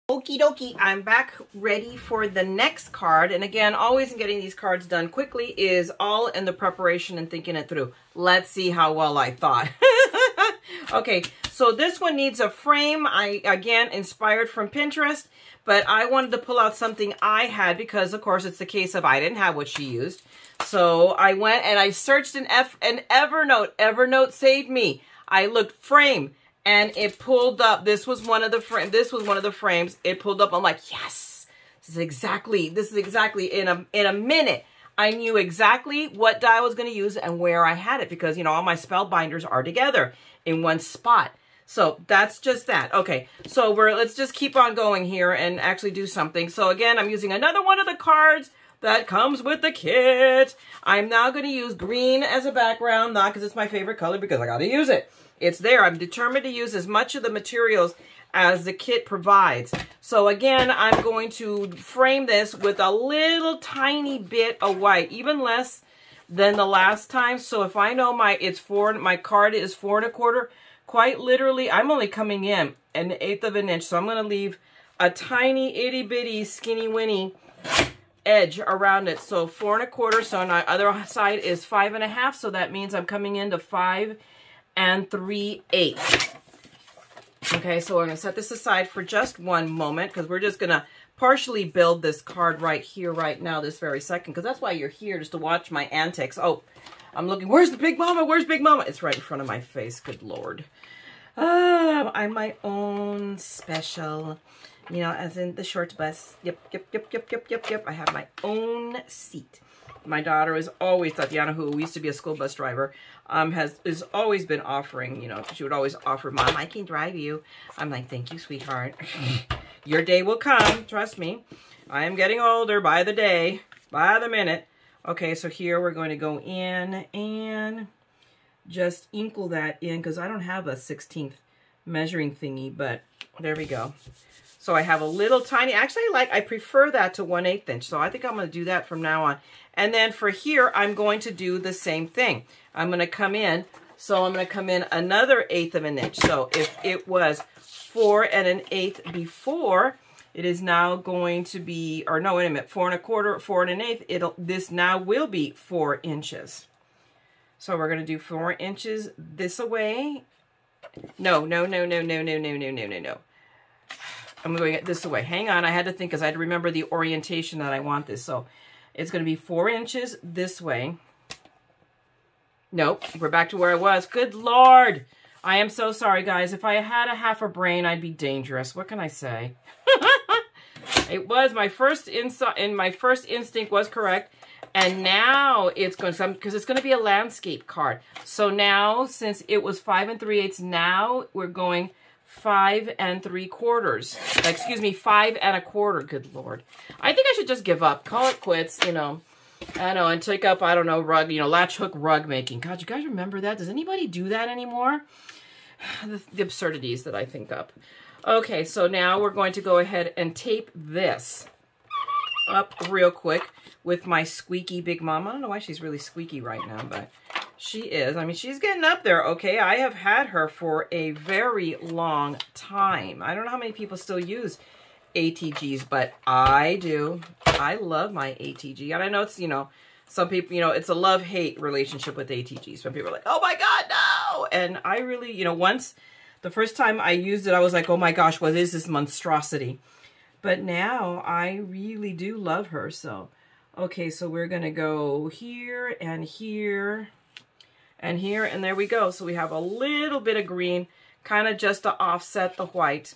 Okie dokie, I'm back ready for the next card. And again, always in getting these cards done quickly is all in the preparation and thinking it through. Let's see how well I thought. Okay, so this one needs a frame. Again, inspired from Pinterest, but I wanted to pull out something I had because, of course, it's the case of I didn't have what she used. So I went and I searched in Evernote. Evernote saved me. I looked frame. And it pulled up. This was one of the frames. It pulled up. I'm like, yes, this is exactly in a minute. I knew exactly what die I was going to use and where I had it because, you know, all my Spellbinders are together in one spot. So that's just that. Okay, so let's just keep on going here and actually do something. So again, I'm using another one of the cards that comes with the kit. I'm now going to use green as a background, not because it's my favorite color, because I got to use it. It's there. I'm determined to use as much of the materials as the kit provides. So again, I'm going to frame this with a little tiny bit of white, even less than the last time. So if I know my card is 4 1/4, quite literally, I'm only coming in 1/8 of an inch. So I'm going to leave a tiny itty bitty skinny winny edge around it. So 4 1/4. So on the other side is 5 1/2. So that means I'm coming into 5 3/8. Okay, so we're going to set this aside for just one moment because we're just going to partially build this card right here, right now, this very second, because that's why you're here, just to watch my antics. Oh, I'm looking. Where's the Big Mama? Where's Big Mama? It's right in front of my face. Good Lord. I'm my own special, you know, as in the short bus. Yep. I have my own seat. My daughter is always, Tatiana, who used to be a school bus driver, has always been offering, you know, she would always offer, Mom, I can drive you. I'm like, thank you, sweetheart. Your day will come, trust me. I am getting older by the day, by the minute. Okay, so here we're going to go in and just inkle that in because I don't have a 16th measuring thingy, but there we go. So I have a little tiny, actually I prefer that to 1/8 inch. So I think I'm going to do that from now on. And then for here, I'm going to do the same thing. I'm going to come in, so I'm going to come in another 1/8 of an inch. So if it was 4 1/8 before, it is now going to be, or no, wait a minute, 4 1/4, 4 1/8. This now will be 4 inches. So we're going to do 4 inches this away. No. I'm going this away. Hang on, I had to think because I had to remember the orientation that I want this. So it's going to be 4 inches this way. Nope, we're back to where I was. Good Lord. I am so sorry, guys. If I had a half a brain, I'd be dangerous. What can I say? It was my first instinct was correct. And now it's going to, because it's going to be a landscape card. So now, since it was 5 3/8, now we're going 5 3/4. Excuse me, 5 1/4. Good Lord. I think I should just give up. Call it quits, you know. I know, and take up, I don't know, rug, you know, latch hook rug making. God, you guys remember that? Does anybody do that anymore? The absurdities that I think up. Okay, so now we're going to go ahead and tape this up real quick with my squeaky Big Mama. I don't know why she's really squeaky right now, but she is. I mean, she's getting up there, okay? I have had her for a very long time. I don't know how many people still use ATGs, but I do. I love my ATG. And I know it's, you know, some people, you know, it's a love-hate relationship with ATGs. Some people are like, oh my God, no! And I really, you know, once, the first time I used it, I was like, oh my gosh, what is this monstrosity? But now I really do love her. So, okay, so we're going to go here and here and here, and there we go. So we have a little bit of green, kind of just to offset the white.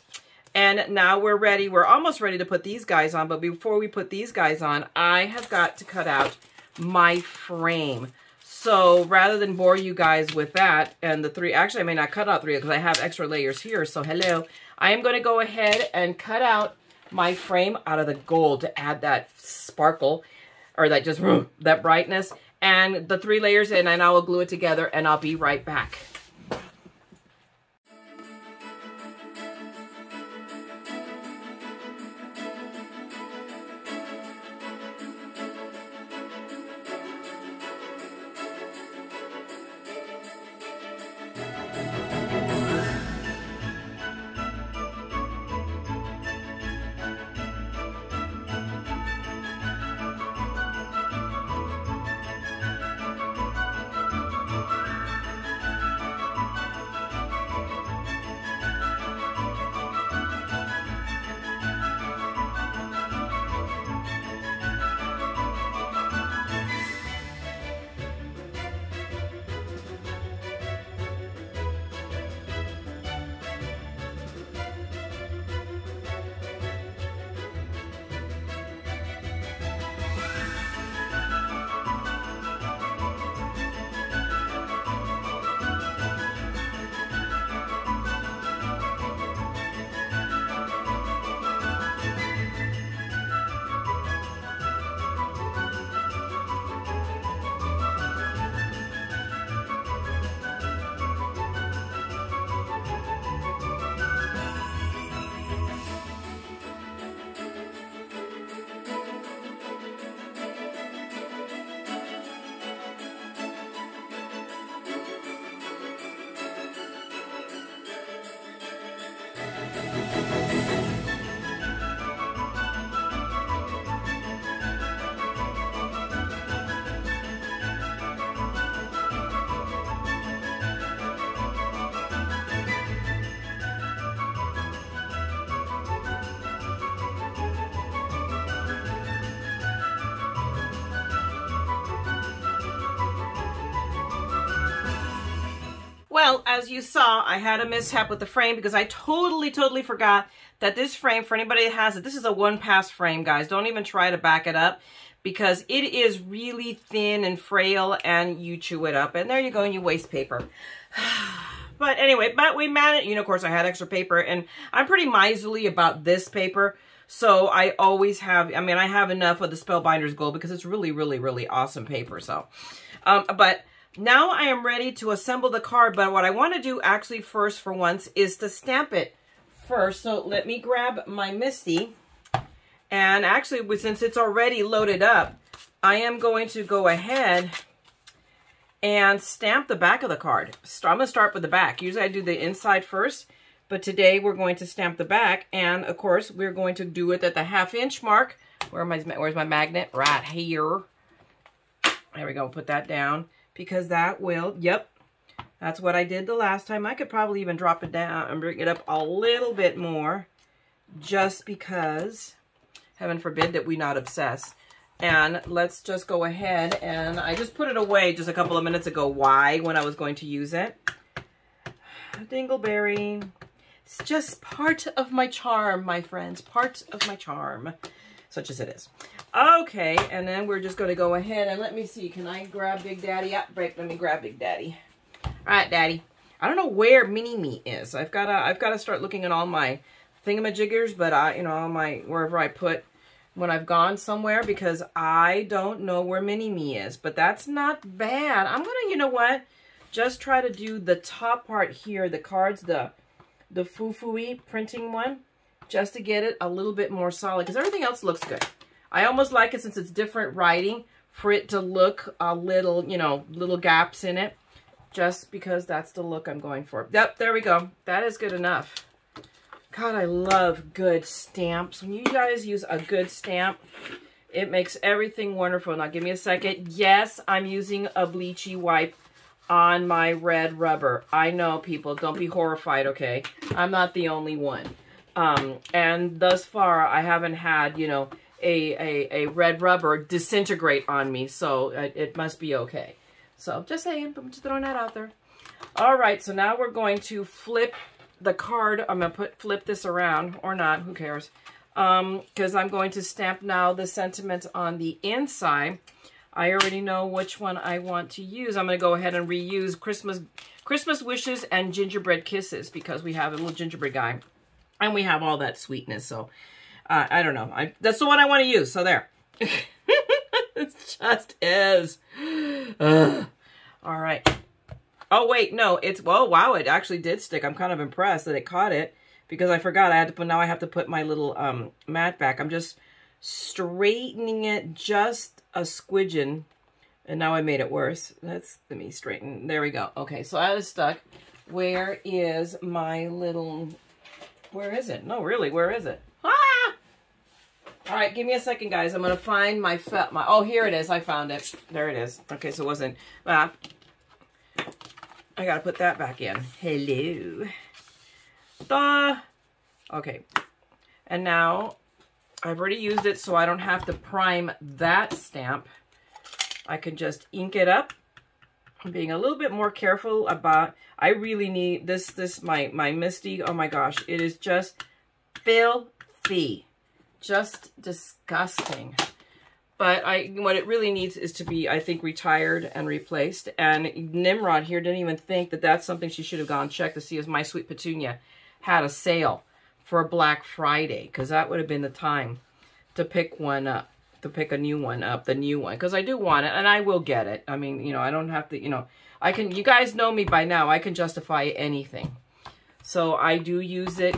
And now we're ready. We're almost ready to put these guys on, but before we put these guys on, I have got to cut out my frame. So rather than bore you guys with that, and the three, actually I may not cut out three because I have extra layers here, so hello. I am going to go ahead and cut out my frame out of the gold to add that sparkle, or that just, that brightness, and the 3 layers in, and I will glue it together, and I'll be right back. Well, as you saw, I had a mishap with the frame because I totally forgot that this frame, for anybody that has it, this is a one-pass frame, guys. Don't even try to back it up because it is really thin and frail and you chew it up. And there you go, and you waste paper. But anyway, we managed, you know, of course I had extra paper and I'm pretty miserly about this paper. So I always have, I mean, I have enough of the Spellbinders Gold because it's really awesome paper. So, but now I am ready to assemble the card. But what I want to do actually first for once is to stamp it first. So let me grab my Misty. And actually, since it's already loaded up, I am going to go ahead and stamp the back of the card. So I'm going to start with the back. Usually I do the inside first, but today we're going to stamp the back. And of course, we're going to do it at the 1/2 inch mark. Where's my magnet? Right here. There we go. Put that down because that will, yep, that's what I did the last time. I could probably even drop it down and bring it up a little bit more just because, heaven forbid that we not obsess. And let's just go ahead, and I just put it away just a couple of minutes ago. Why? When I was going to use it. Dingleberry. It's just part of my charm, my friends. Part of my charm. Such as it is. Okay, and then we're just going to go ahead and let me see. Can I grab Big Daddy? Yeah, let me grab Big Daddy. All right, Daddy. I don't know where Mini-Me is. I've got to start looking at all my thingamajiggers, but you know, all my, wherever I put when I've gone somewhere, because I don't know where Mini-Me is, but that's not bad. I'm gonna, you know what, just try to do the top part here, the cards, the foo-foo-y printing one, just to get it a little bit more solid, because everything else looks good. I almost like it, since it's different writing, for it to look a little, you know, little gaps in it, just because that's the look I'm going for. Yep, there we go. That is good enough. God, I love good stamps. When you guys use a good stamp, it makes everything wonderful. Now, give me a second. Yes, I'm using a bleachy wipe on my red rubber. I know, people. Don't be horrified, okay? I'm not the only one. And thus far, I haven't had, you know, a red rubber disintegrate on me, so it must be okay. So, just saying. I'm just throwing that out there. All right, so now we're going to flip the card. I'm going to flip this around, or not, who cares, because I'm going to stamp now the sentiment on the inside. I already know which one I want to use. I'm going to go ahead and reuse Christmas Wishes and Gingerbread Kisses, because we have a little gingerbread guy, and we have all that sweetness, so I don't know. That's the one I want to use, so there. It just is. All right. Oh, wait, no, it's, well, wow, it actually did stick. I'm kind of impressed that it caught it, because I forgot I had to put, now I have to put my little mat back. I'm just straightening it just a squidgen, and now I made it worse. Let me straighten. There we go. Okay, so I was stuck. Where is my little, where is it? No, really, where is it? Ah! All right, give me a second, guys. I'm going to find my, oh, here it is. I found it. There it is. Okay, so it wasn't, I gotta put that back in. Hello. Okay. And now, I've already used it, so I don't have to prime that stamp. I can just ink it up. I'm being a little bit more careful about, I really need this my Misty, oh my gosh, it is just filthy. Just disgusting. But what it really needs is to be, I think, retired and replaced. And Nimrod here didn't even think that that's something she should have gone check to see if My Sweet Petunia had a sale for Black Friday. Because that would have been the time to pick one up, to pick a new one up, the new one. Because I do want it, and I will get it. I mean, you know, I don't have to, you know, I can, you guys know me by now. I can justify anything. So I do use it,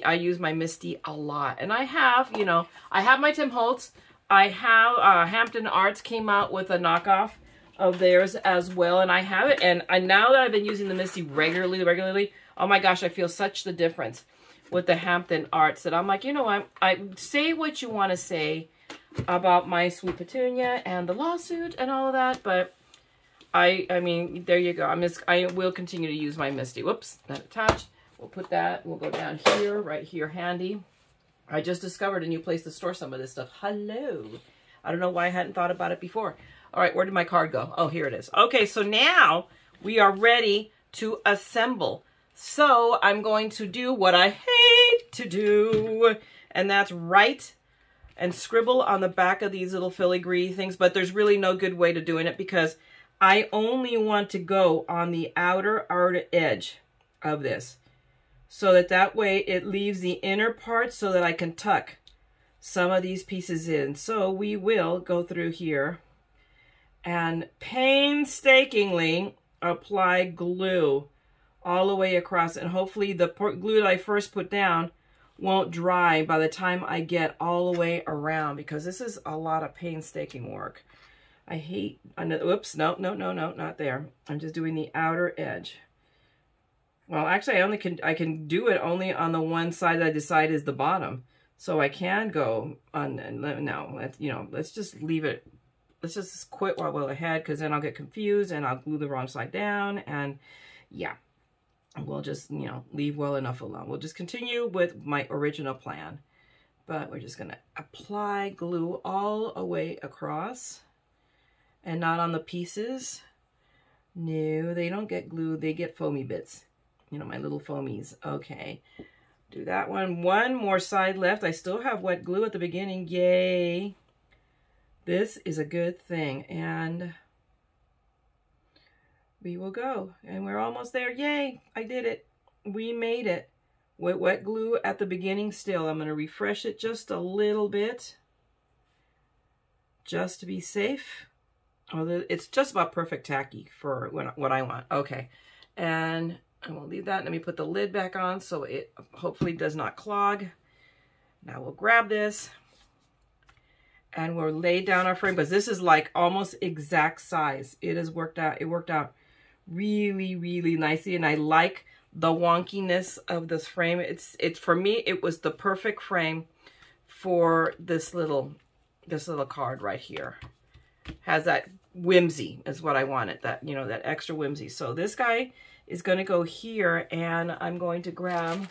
I use my Misty a lot. And I have, you know, I have my Tim Holtz. I have, Hampton Arts came out with a knockoff of theirs as well, and I have it, and now that I've been using the Misty regularly, oh my gosh, I feel such the difference with the Hampton Arts that I'm like, you know what, I say what you want to say about My Sweet Petunia and the lawsuit and all of that, but I mean, there you go. I will continue to use my Misty. Whoops, not attached. We'll put that, we'll go down here, right here, handy. I just discovered a new place to store some of this stuff. Hello. I don't know why I hadn't thought about it before. All right, where did my card go? Oh, here it is. Okay, so now we are ready to assemble. So I'm going to do what I hate to do, and that's write and scribble on the back of these little filigree things, but there's really no good way to doing it because I only want to go on the outer edge of this so that way it leaves the inner part so that I can tuck some of these pieces in. So we will go through here and painstakingly apply glue all the way across, and hopefully the glue that I first put down won't dry by the time I get all the way around, because this is a lot of painstaking work. I hate, whoops, no, not there. I'm just doing the outer edge. Well, actually, I can do it only on the one side that I decide is the bottom. So I can go on, no, let's just leave it. Let's just quit while we're ahead, because then I'll get confused and I'll glue the wrong side down, and yeah. We'll just, leave well enough alone. We'll just continue with my original plan. But we're just going to apply glue all the way across and not on the pieces. No, they don't get glue. They get foamy bits. My little foamies. Okay. Do that one. One more side left. I still have wet glue at the beginning. Yay. This is a good thing. And we will go, and we're almost there. Yay, I did it. We made it with wet glue at the beginning still. I'm going to refresh it just a little bit just to be safe. It's just about perfect tacky for what I want. Okay, and I will leave that. Let me put the lid back on so it hopefully does not clog. Now we'll grab this and we'll lay down our frame, because this is like almost exact size. It has worked out. It worked out really, really nicely, and I like the wonkiness of this frame. It's for me, it was the perfect frame for this little card right here. Has that whimsy is what I wanted, that that extra whimsy. So this guy is going to go here, and I'm going to grab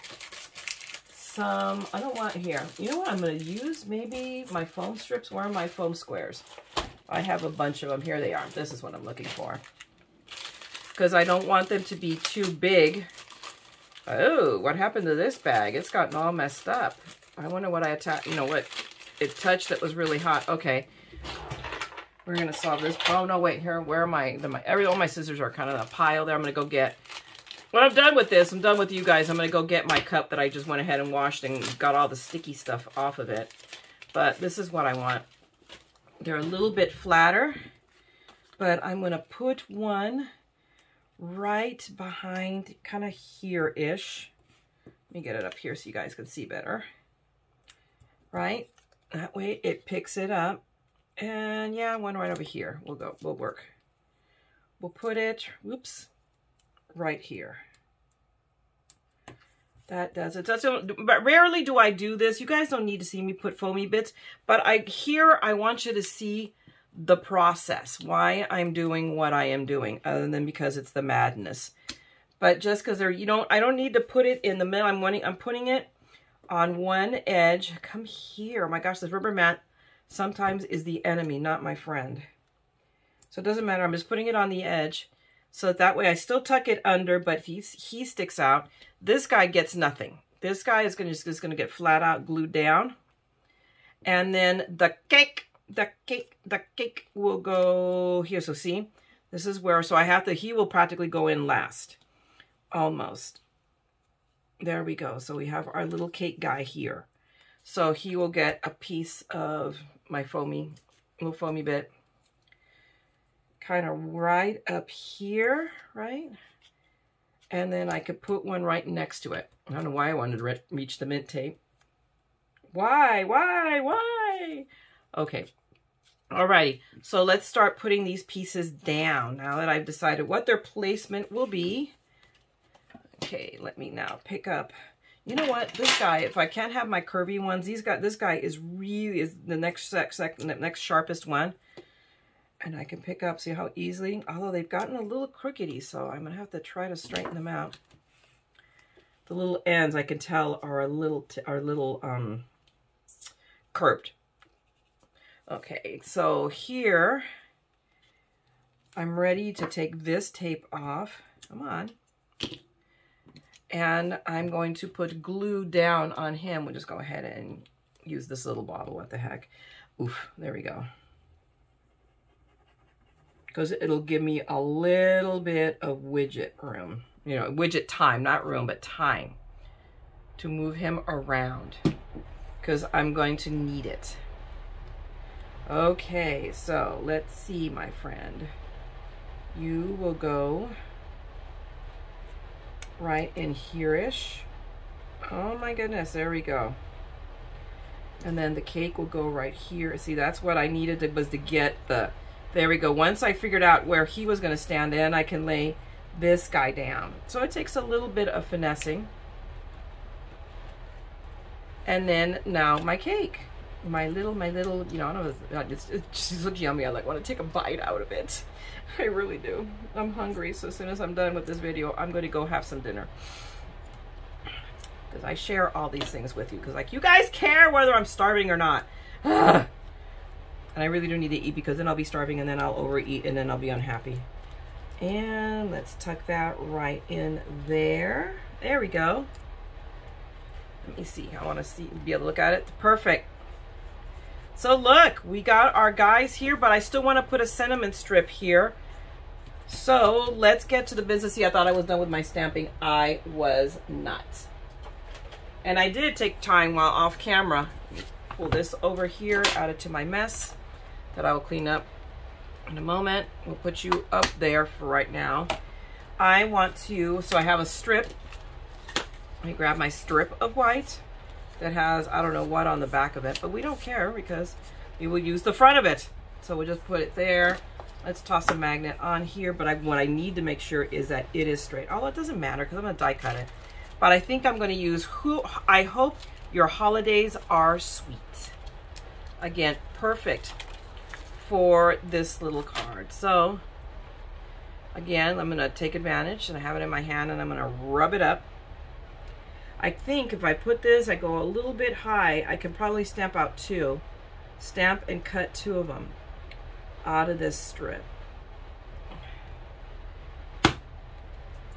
some, I don't want here. You know what I'm going to use? Maybe my foam strips. Where are my foam squares? I have a bunch of them. Here they are. This is what I'm looking for, because I don't want them to be too big. Oh, what happened to this bag? It's gotten all messed up. I wonder what I attached, what it touched that was really hot. Okay, we're going to solve this. Oh, no, wait, here, where am I? All my scissors are kind of in a pile there. I'm going to go get, when I'm done with this, I'm done with you guys, I'm going to go get my cup that I just went ahead and washed and got all the sticky stuff off of it. But this is what I want. They're a little bit flatter, but I'm going to put one right behind, kind of here-ish. Let me get it up here so you guys can see better. Right? That way it picks it up. And yeah, one right over here. We'll work. We'll put it, whoops, right here. That does it. But rarely do I do this. You guys don't need to see me put foamy bits, but I want you to see the process, why I'm doing what I am doing, other than because it's the madness. But just because I don't need to put it in the middle. I'm putting it on one edge. Come here. Oh my gosh, this rubber mat sometimes is the enemy, not my friend. So it doesn't matter. I'm just putting it on the edge, so that way I still tuck it under, but he sticks out. This guy gets nothing. This guy is just gonna get flat out glued down, and then the cake will go here. So see, this is where, so he will practically go in last, almost. There we go. So we have our little cake guy here. So he will get a piece of my little foamy bit, kind of right up here, right? And then I could put one right next to it. I don't know why I wanted to reach the mint tape. Why? Okay. Alrighty. So let's start putting these pieces down now that I've decided what their placement will be. Okay, let me now pick up. You know what? This guy, if I can't have my curvy ones, this guy is the next sharpest one. And I can pick up, see how easily, although they've gotten a little crookedy, so I'm gonna have to try to straighten them out. The little ends, I can tell, are a little curved. Okay, so here I'm ready to take this tape off. Come on, And I'm going to put glue down on him. We'll just go ahead and use this little bottle. What the heck? Oof, there we go. Because it'll give me a little bit of widget room. You know, widget time, not room, but time to move him around. Because I'm going to need it. Okay, so let's see, my friend. You will go right in here-ish. Oh my goodness, there we go. And then the cake will go right here. See, that's what I needed was to get the, there we go. Once I figured out where he was gonna stand in, I can lay this guy down. So it takes a little bit of finessing. And then now my cake. My little, you know, I don't know, it just looks yummy. I like want to take a bite out of it. I really do. I'm hungry, so as soon as I'm done with this video, I'm going to go have some dinner. Because I share all these things with you. Because like, you guys care whether I'm starving or not. And I really do need to eat because then I'll be starving and then I'll overeat and then I'll be unhappy. And let's tuck that right in there. There we go. Let me see. I want to see, be able to look at it. Perfect. So look, we got our guys here, but I still want to put a sentiment strip here. So let's get to the business. See, I thought I was done with my stamping. I was not. And I did take time while off camera. Pull this over here, add it to my mess that I will clean up in a moment. We'll put you up there for right now. I want to, so I have a strip. Let me grab my strip of white that has, I don't know what on the back of it, but we don't care because we will use the front of it. So we'll just put it there. Let's toss a magnet on here, but what I need to make sure is that it is straight. Although it doesn't matter because I'm gonna die cut it. But I think I'm gonna use I hope your holidays are sweet. Again, perfect for this little card. So again, I'm gonna take advantage and I have it in my hand and I'm gonna rub it up. I think if I put this, I go a little bit high, I can probably stamp out two. Stamp and cut two of them out of this strip.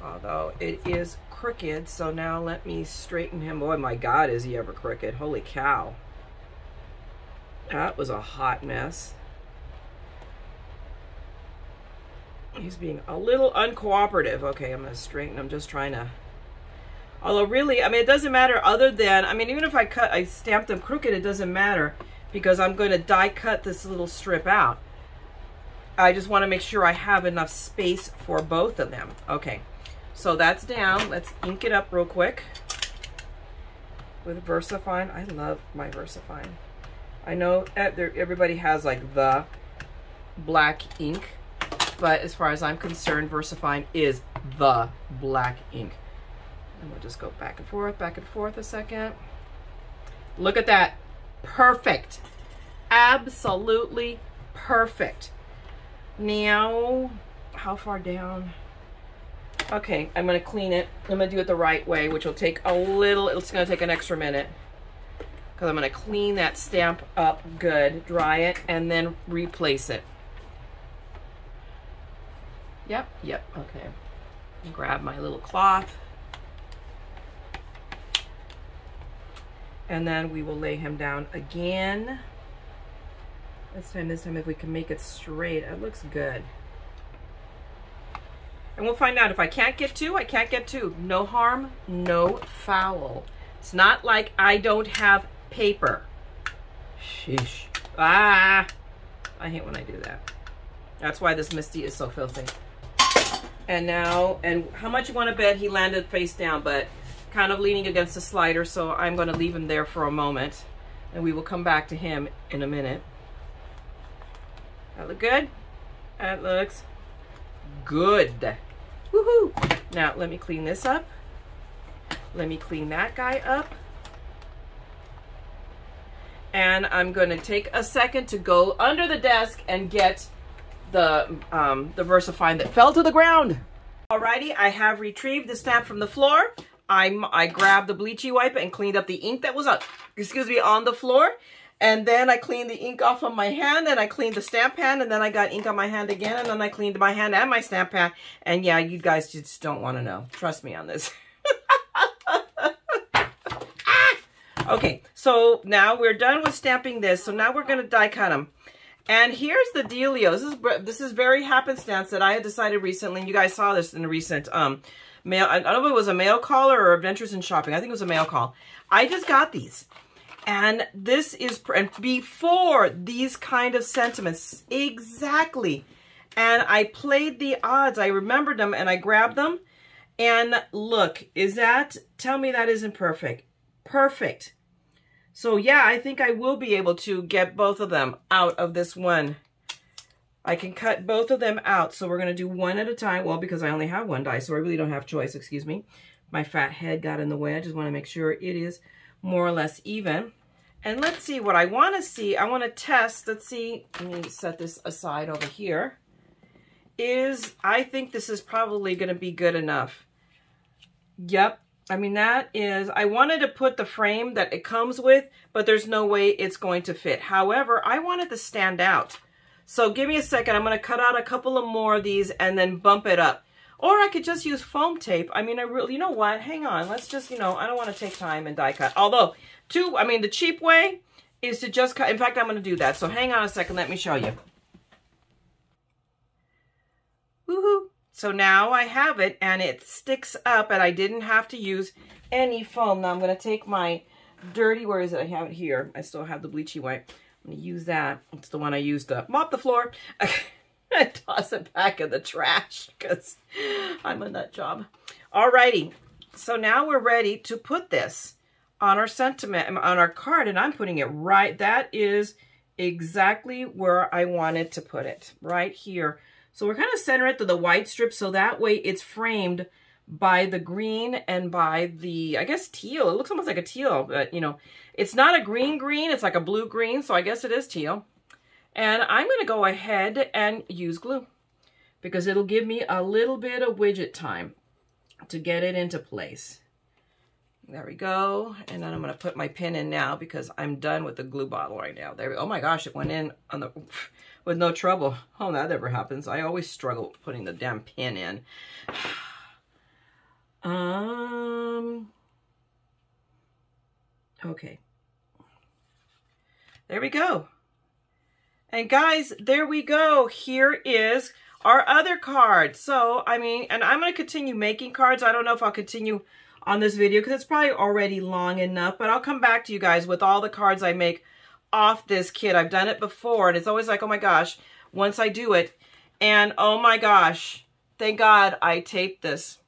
Although it is crooked, so now let me straighten him. Oh my God, is he ever crooked? Holy cow. That was a hot mess. He's being a little uncooperative. Okay, I'm gonna straighten. I'm just trying to. Although really, I mean, it doesn't matter other than, I mean, even if I stamp them crooked, it doesn't matter because I'm going to die cut this little strip out. I just want to make sure I have enough space for both of them. Okay, so that's down. Let's ink it up real quick with VersaFine. I love my VersaFine. I know everybody has like the black ink, but as far as I'm concerned, VersaFine is the black ink. And we'll just go back and forth a second. Look at that. Perfect. Absolutely perfect. Now, how far down? Okay, I'm going to clean it. I'm going to do it the right way, which will take a little, it's going to take an extra minute. Because I'm going to clean that stamp up good, dry it, and then replace it. Yep, okay. Grab my little cloth. And then we will lay him down again. This time if we can make it straight, it looks good. And we'll find out. If I can't get two, I can't get two. No harm, no foul. It's not like I don't have paper. Sheesh. Ah, I hate when I do that. That's why this Misty is so filthy. And now, and how much you want to bet he landed face down, but kind of leaning against the slider, so I'm going to leave him there for a moment and we will come back to him in a minute. That look good? That looks good. Woohoo! Now let me clean this up. Let me clean that guy up. And I'm going to take a second to go under the desk and get the VersaFine that fell to the ground. Alrighty, I have retrieved the stamp from the floor. I grabbed the bleachy wipe and cleaned up the ink that was on the floor. And then I cleaned the ink off of my hand, and I cleaned the stamp pad, and then I got ink on my hand again, and then I cleaned my hand and my stamp pad. And yeah, you guys just don't want to know. Trust me on this. Okay, so now we're done with stamping this. So now we're going to die cut them. And here's the dealio. This is very happenstance that I had decided recently. And you guys saw this in a recent mail. I don't know if it was a mail call or Adventures in Shopping. I think it was a mail call. I just got these. And this is before these kind of sentiments. Exactly. And I played the odds. I remembered them and I grabbed them. And look, tell me that isn't perfect. Perfect. So yeah, I think I will be able to get both of them out of this one. I can cut both of them out. So we're going to do one at a time. Well, because I only have one die, so I really don't have choice. Excuse me. My fat head got in the way. I just want to make sure it is more or less even. And let's see what I want to see. I want to test. Let's see. Let me set this aside over here. I think this is probably going to be good enough. Yep. I mean, I wanted to put the frame that it comes with, but there's no way it's going to fit. However, I want it to stand out. So give me a second. I'm going to cut out a couple of more of these and then bump it up. Or I could just use foam tape. I mean, you know what? Hang on. Let's just, I don't want to take time and die cut. Although, the cheap way is to just cut. In fact, I'm going to do that. So hang on a second. Let me show you. Woohoo. So now I have it and it sticks up and I didn't have to use any foam. Now I'm going to take my dirty, where is it? I have it here. I still have the bleachy wipe. I'm going to use that. It's the one I used to mop the floor. I toss it back in the trash because I'm a nut job. Alrighty. So now we're ready to put this on our sentiment, on our card, and I'm putting it right. That is exactly where I wanted to put it, right here. So we're kind of center it to the white strip so that way it's framed by the green and by the, I guess, teal. It looks almost like a teal, but, it's not a green, it's like a blue-green, so I guess it is teal. And I'm going to go ahead and use glue because it'll give me a little bit of widget time to get it into place. There we go. And then I'm going to put my pin in now because I'm done with the glue bottle right now. There we go. Oh my gosh, it went in on with no trouble. Oh, that never happens. I always struggle putting the damn pin in. Okay. There we go. And guys, there we go. Here is our other card. So, and I'm going to continue making cards. I don't know if I'll continue on this video because it's probably already long enough, but I'll come back to you guys with all the cards I make off this kit. I've done it before and it's always like, oh my gosh, once I do it, and oh my gosh, thank God I taped this.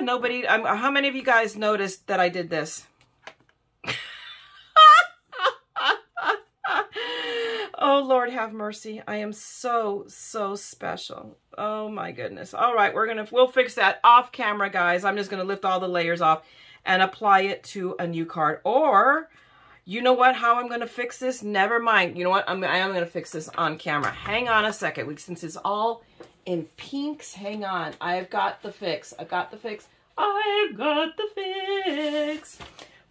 Nobody, how many of you guys noticed that I did this? Oh, Lord, have mercy. I am so, so special. Oh, my goodness. All right, we'll fix that off camera, guys. I'm just going to lift all the layers off and apply it to a new card. Or, you know what, how I'm going to fix this? Never mind. You know what, I am going to fix this on camera. Hang on a second. Since it's all in pinks, hang on. I've got the fix. I've got the fix. I've got the fix.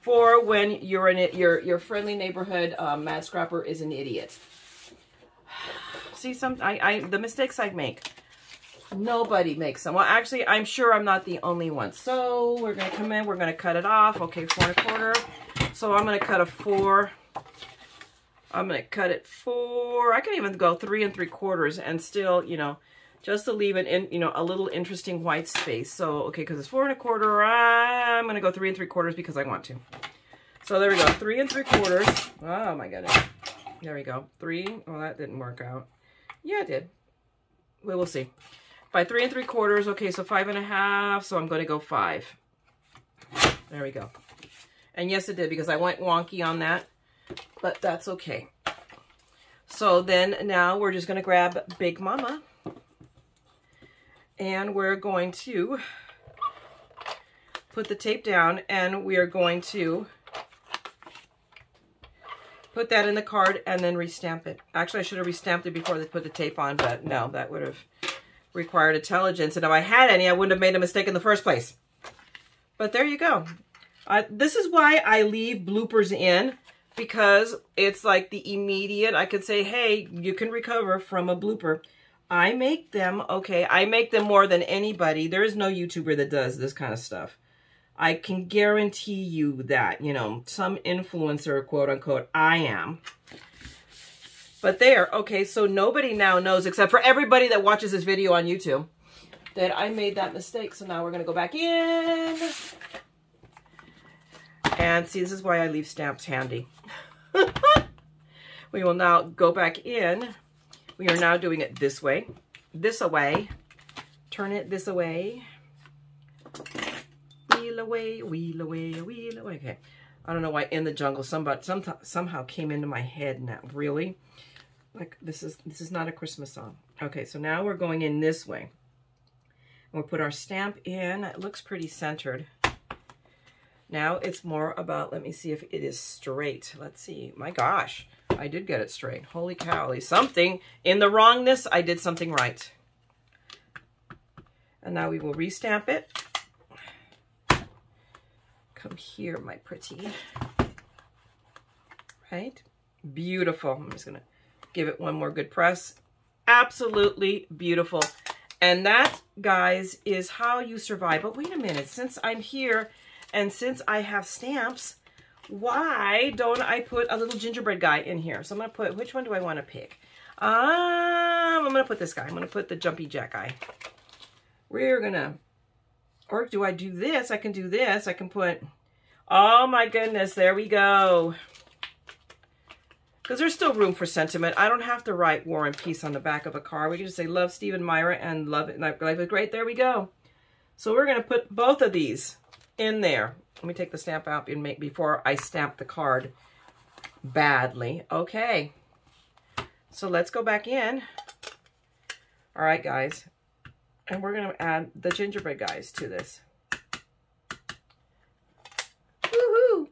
For when you're in it, your friendly neighborhood mad scrapper is an idiot. See, the mistakes I make, nobody makes them. Well, actually, I'm sure I'm not the only one. So we're going to come in, we're going to cut it off. Okay, 4 1/4. So I'm going to cut a 4. I'm going to cut it 4. I can even go 3 3/4 and still, just to leave it in, a little interesting white space. So, okay, because it's 4 1/4, I'm going to go 3 3/4 because I want to. So there we go, 3 3/4. Oh my goodness. There we go. 3. Oh, that didn't work out. Yeah, it did. We will see. By 3 3/4. Okay, so 5 1/2. So I'm going to go 5. There we go. And yes, it did because I went wonky on that, but that's okay. So then now we're just going to grab Big Mama. And we're going to put the tape down and we are going to put that in the card and then restamp it. Actually, I should have restamped it before they put the tape on, but no, that would have required intelligence. And if I had any, I wouldn't have made a mistake in the first place. But there you go. This is why I leave bloopers in, because it's like the immediate, I could say, hey, you can recover from a blooper. I make them, okay, I make them more than anybody. There is no YouTuber that does this kind of stuff. I can guarantee you that, you know, some influencer, quote unquote, I am. But there, okay, so nobody now knows, except for everybody that watches this video on YouTube, that I made that mistake. So now we're going to go back in. And see, this is why I leave stamps handy. We will now go back in. We are now doing it this way, turn it this way, wheel away, wheel away, wheel away. Okay, I don't know why In the Jungle somehow came into my head now. Really, like this is not a Christmas song. Okay, so now we're going in this way. We'll put our stamp in. It looks pretty centered. Now it's more about, let me see if it is straight. Let's see. My gosh, I did get it straight. Holy cow, something in the wrongness, I did something right. And now we will restamp it. Come here, my pretty. Right? Beautiful. I'm just going to give it one more good press. Absolutely beautiful. And that, guys, is how you survive. But wait a minute, since I'm here and since I have stamps, why don't I put a little gingerbread guy in here? So I'm going to put, which one do I want to pick? I'm going to put this guy. I'm going to put the Jumpy Jack guy. We're going to, or do I do this? I can do this. I can put, oh my goodness, there we go. Because there's still room for sentiment. I don't have to write War and Peace on the back of a card. We can just say, love Steve and Mayra and love it. Life is great. There we go. So we're going to put both of these in there. Let me take the stamp out and make before I stamp the card badly. Okay. So let's go back in. All right, guys. And we're going to add the gingerbread guys to this. Woohoo!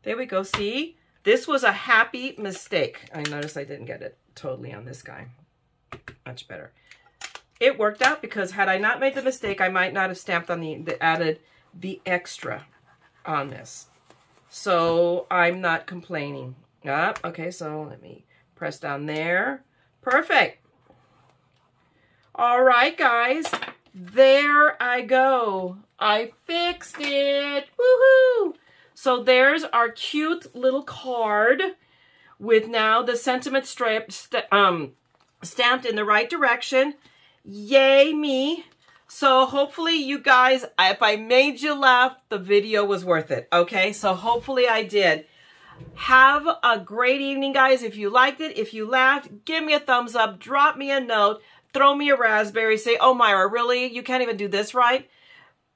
There we go. See? This was a happy mistake. I noticed I didn't get it totally on this guy. Much better. It worked out because had I not made the mistake, I might not have stamped on added the extra on this. So I'm not complaining. Okay, so let me press down there. Perfect. All right, guys. There I go. I fixed it. Woohoo! So there's our cute little card with now the sentiment stamped in the right direction. Yay me. So hopefully you guys, if I made you laugh, the video was worth it. Okay, so hopefully I did. Have a great evening, guys. If you liked it, if you laughed, give me a thumbs up, drop me a note, throw me a raspberry, say, oh, Mayra, really? You can't even do this right?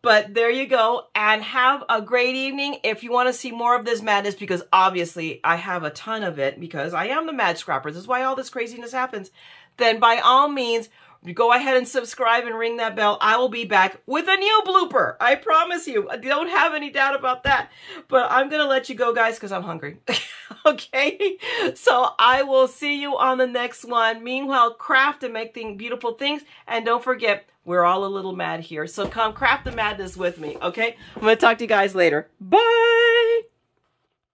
But there you go, and have a great evening. If you want to see more of this madness, because obviously I have a ton of it, because I am the MaddScrapper, this is why all this craziness happens, then by all means, go ahead and subscribe and ring that bell. I will be back with a new blooper. I promise you. I don't have any doubt about that. But I'm going to let you go, guys, because I'm hungry. Okay? So I will see you on the next one. Meanwhile, craft and make beautiful things. And don't forget, we're all a little mad here. So come craft the madness with me. Okay? I'm going to talk to you guys later. Bye!